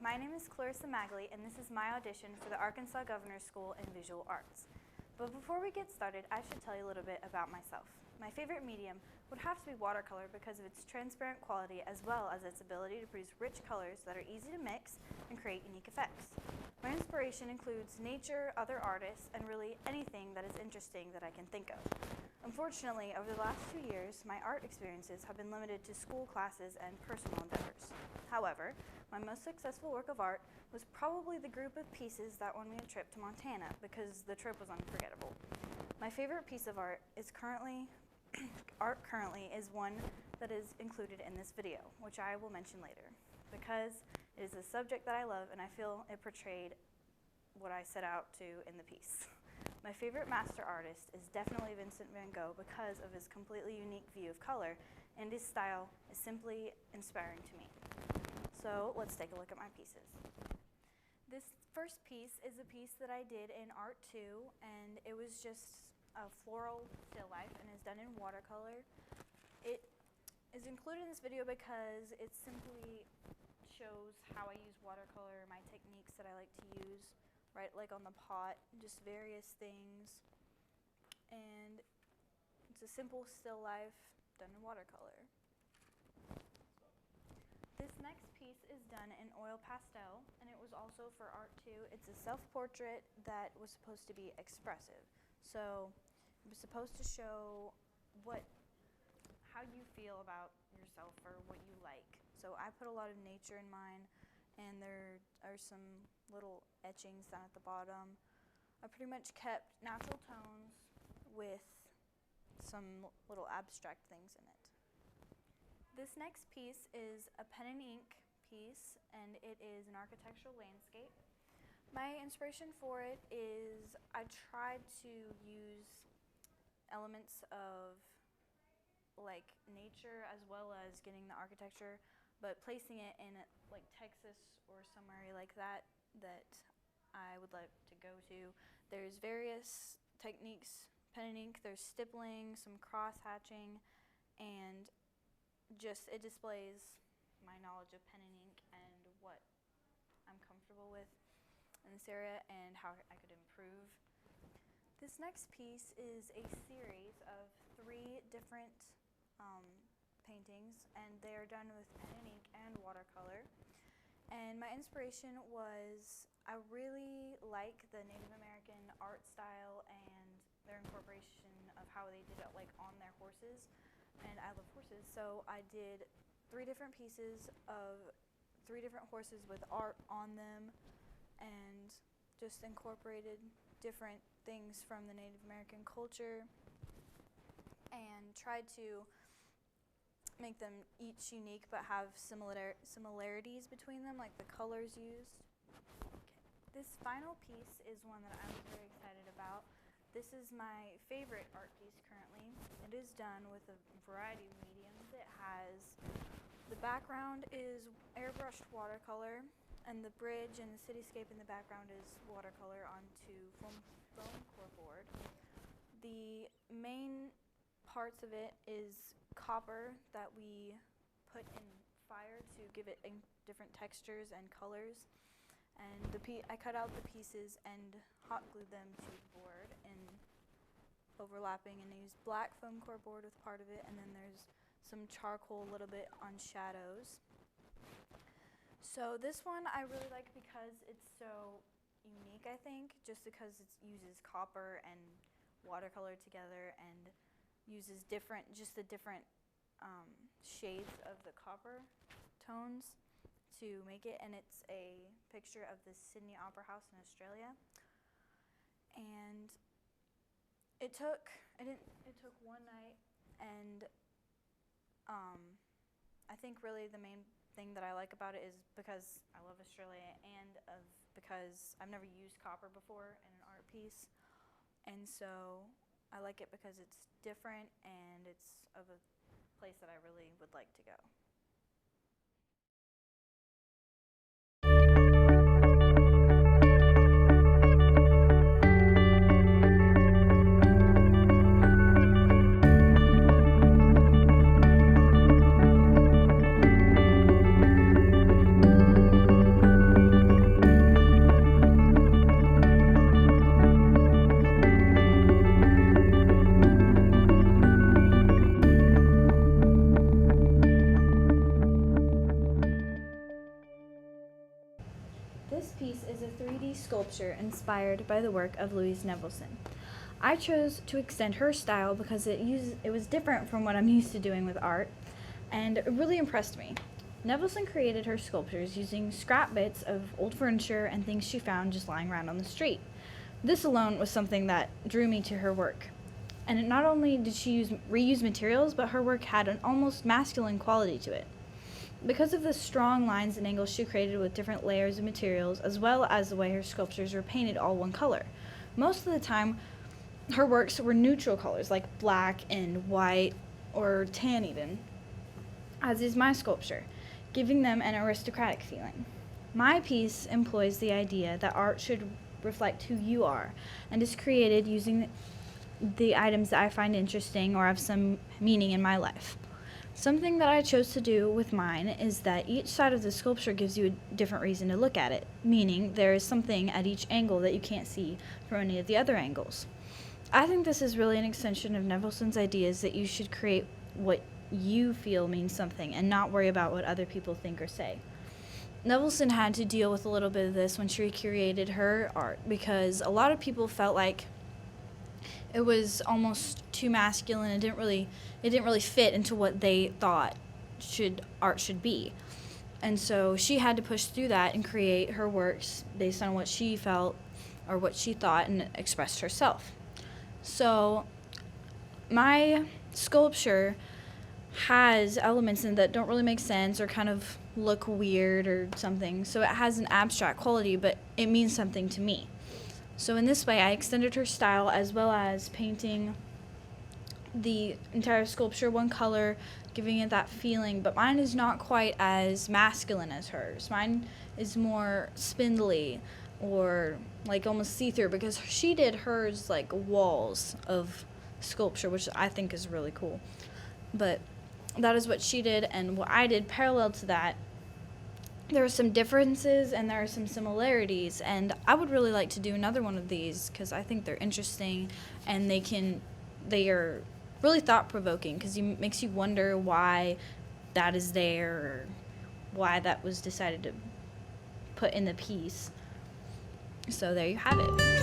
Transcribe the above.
My name is Clarissa Magley, and this is my audition for the Arkansas Governor's School in Visual Arts. But before we get started, I should tell you a little bit about myself. My favorite medium would have to be watercolor because of its transparent quality as well as its ability to produce rich colors that are easy to mix and create unique effects. My inspiration includes nature, other artists, and really anything that is interesting that I can think of. Unfortunately, over the last 2 years, my art experiences have been limited to school classes and personal endeavors. However, my most successful work of art was probably the group of pieces that won me a trip to Montana because the trip was unforgettable. My favorite piece of art is currently is one that is included in this video, which I will mention later, because it is a subject that I love and I feel it portrayed what I set out to in the piece. My favorite master artist is definitely Vincent van Gogh because of his completely unique view of color, and his style is simply inspiring to me. So let's take a look at my pieces. This first piece is a piece that I did in Art 2, and it was just a floral still life and is done in watercolor. It is included in this video because it simply shows how I use watercolor, my techniques that I like to use, right, like on the pot, just various things. And it's a simple still life done in watercolor. This next piece is done in oil pastel, and it was also for Art 2. It's a self-portrait that was supposed to be expressive. So it was supposed to show how you feel about yourself or what you like. So I put a lot of nature in mine, and there are some little etchings down at the bottom. I pretty much kept natural tones with some little abstract things in it. This next piece is a pen and ink piece, and it is an architectural landscape. My inspiration for it is I tried to use elements of like nature as well as getting the architecture, but placing it in like Texas or somewhere like that I would like to go to. There's various techniques, pen and ink, there's stippling, some cross hatching, and just it displays my knowledge of pen and ink and what I'm comfortable with in this area and how I could improve. This next piece is a series of 3 different paintings, and they are done with pen and ink and watercolor. And my inspiration was I really like the Native American art style and their incorporation of how they did it like on their horses, and I love horses, so I did 3 different pieces of 3 different horses with art on them and just incorporated different things from the Native American culture and tried to make them each unique but have similarities between them, like the colors used. Okay. This final piece is one that I'm very excited about. This is my favorite art piece currently. It is done with a variety of mediums. It has, the background is airbrushed watercolor, and the bridge and the cityscape in the background is watercolor onto foam core board. The main parts of it is copper that we put in fire to give it different textures and colors. And I cut out the pieces and hot glued them to the board in overlapping, and I used black foam core board with part of it, and then there's some charcoal a little bit on shadows. So this one I really like because it's so unique, I think, just because it uses copper and watercolor together and uses the different shades of the copper tones to make it, and it's a picture of the Sydney Opera House in Australia. And it took one night, and I think really the main thing that I like about it is because I love Australia and because I've never used copper before in an art piece, and so I like it because it's different and it's of a place that I really would like to go. This piece is a 3D sculpture inspired by the work of Louise Nevelson. I chose to extend her style because it was different from what I'm used to doing with art, and it really impressed me. Nevelson created her sculptures using scrap bits of old furniture and things she found just lying around on the street. This alone was something that drew me to her work. And not only did she reuse materials, but her work had an almost masculine quality to it. Because of the strong lines and angles she created with different layers of materials, as well as the way her sculptures were painted all one color. Most of the time, her works were neutral colors like black and white or tan even, as is my sculpture, giving them an aristocratic feeling. My piece employs the idea that art should reflect who you are and is created using the items that I find interesting or have some meaning in my life. Something that I chose to do with mine is that each side of the sculpture gives you a different reason to look at it, meaning there is something at each angle that you can't see from any of the other angles. I think this is really an extension of Nevelson's ideas that you should create what you feel means something and not worry about what other people think or say. Nevelson had to deal with a little bit of this when she created her art because a lot of people felt like it was almost too masculine. It didn't really fit into what they thought art should be. And so she had to push through that and create her works based on what she felt or what she thought and expressed herself. So my sculpture has elements in it that don't really make sense or kind of look weird or something. So it has an abstract quality, but it means something to me. So in this way, I extended her style as well as painting the entire sculpture one color, giving it that feeling, but mine is not quite as masculine as hers. Mine is more spindly or like almost see-through because she did hers like walls of sculpture, which I think is really cool. But that is what she did, and what I did parallel to that, there are some differences and there are some similarities, and I would really like to do another one of these because I think they're interesting and they are really thought-provoking because it makes you wonder why that is there or why that was decided to put in the piece. So there you have it.